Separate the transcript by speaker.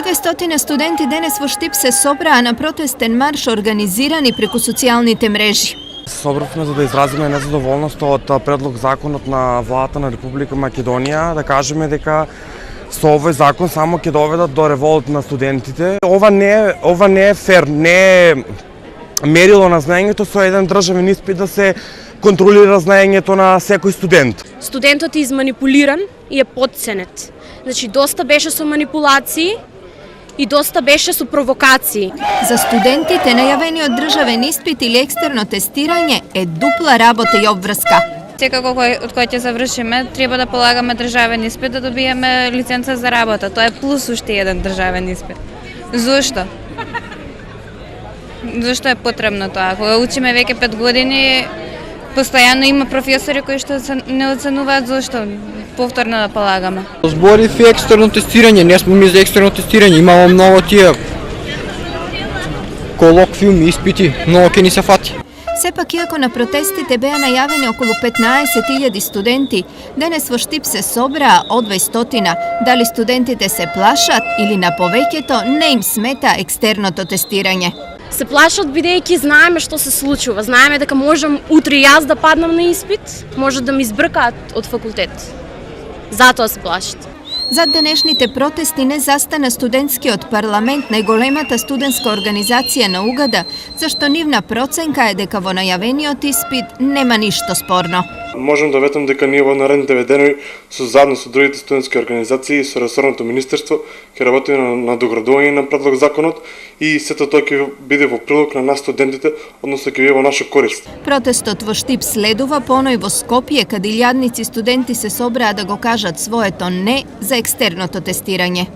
Speaker 1: 500 студенти денес во Штип се собраа на протестен марш организирани преку социјалните мрежи.
Speaker 2: Собравме за да изразиме незадоволност од предлог законот на владата на Република Македонија, да кажеме дека со овој закон само ќе доведат до револт на студентите. Ова не е фер, не е мерило на знаењето со еден државен испит да се контролира знаењето на секој студент.
Speaker 3: Студентот е изманипулиран и е потценет. Значи, доста беше со манипулации и доста беше со провокации.
Speaker 1: За студентите најавениот државен испит или екстерно тестирање е дупла работа и обврска.
Speaker 4: Секако од кој ќе завршиме, треба да полагаме државен испит да добиеме лиценца за работа. Тоа е плюс уште еден државен испит. Зошто? Зошто е потребно тоа? Кога учиме веќе 5 години, постојано има професори кои што не оценуваат, зошто повторно да полагаме.
Speaker 5: Зборив екстерно тестирање, не сме ми за екстерно тестирање, имамо многу тие колоквиуми, испити, многу ќе ни се фати.
Speaker 1: Сепак, иако на протестите беа најавени околу 15.000 студенти, денес во Штип се собраа од 200. Дали студентите се плашат или на повеќето не им смета екстерното тестирање?
Speaker 3: Се плашат бидејќи знаеме што се случува. Знаеме дека можам утре јас да паднам на испит, може да ми избркаат од факултет. Затоа се плашат.
Speaker 1: Зад денешните протести не застана студентскиот парламент, најголемата студентска организација на Угада, зашто нивна проценка е дека во најавениот испит нема ништо спорно.
Speaker 6: Можам да ветам дека ние во наредните ведени заедно со другите студентски организации и со ресорното министерство ќе работиме на доградување на предлог законот и сето тоа ќе биде во прилог на нас студентите, односно ќе биде во наша корист.
Speaker 1: Протестот во Штип следува поној во Скопје, каде илјадници студенти се собраа да го кажат своето не за екстерното тестирање.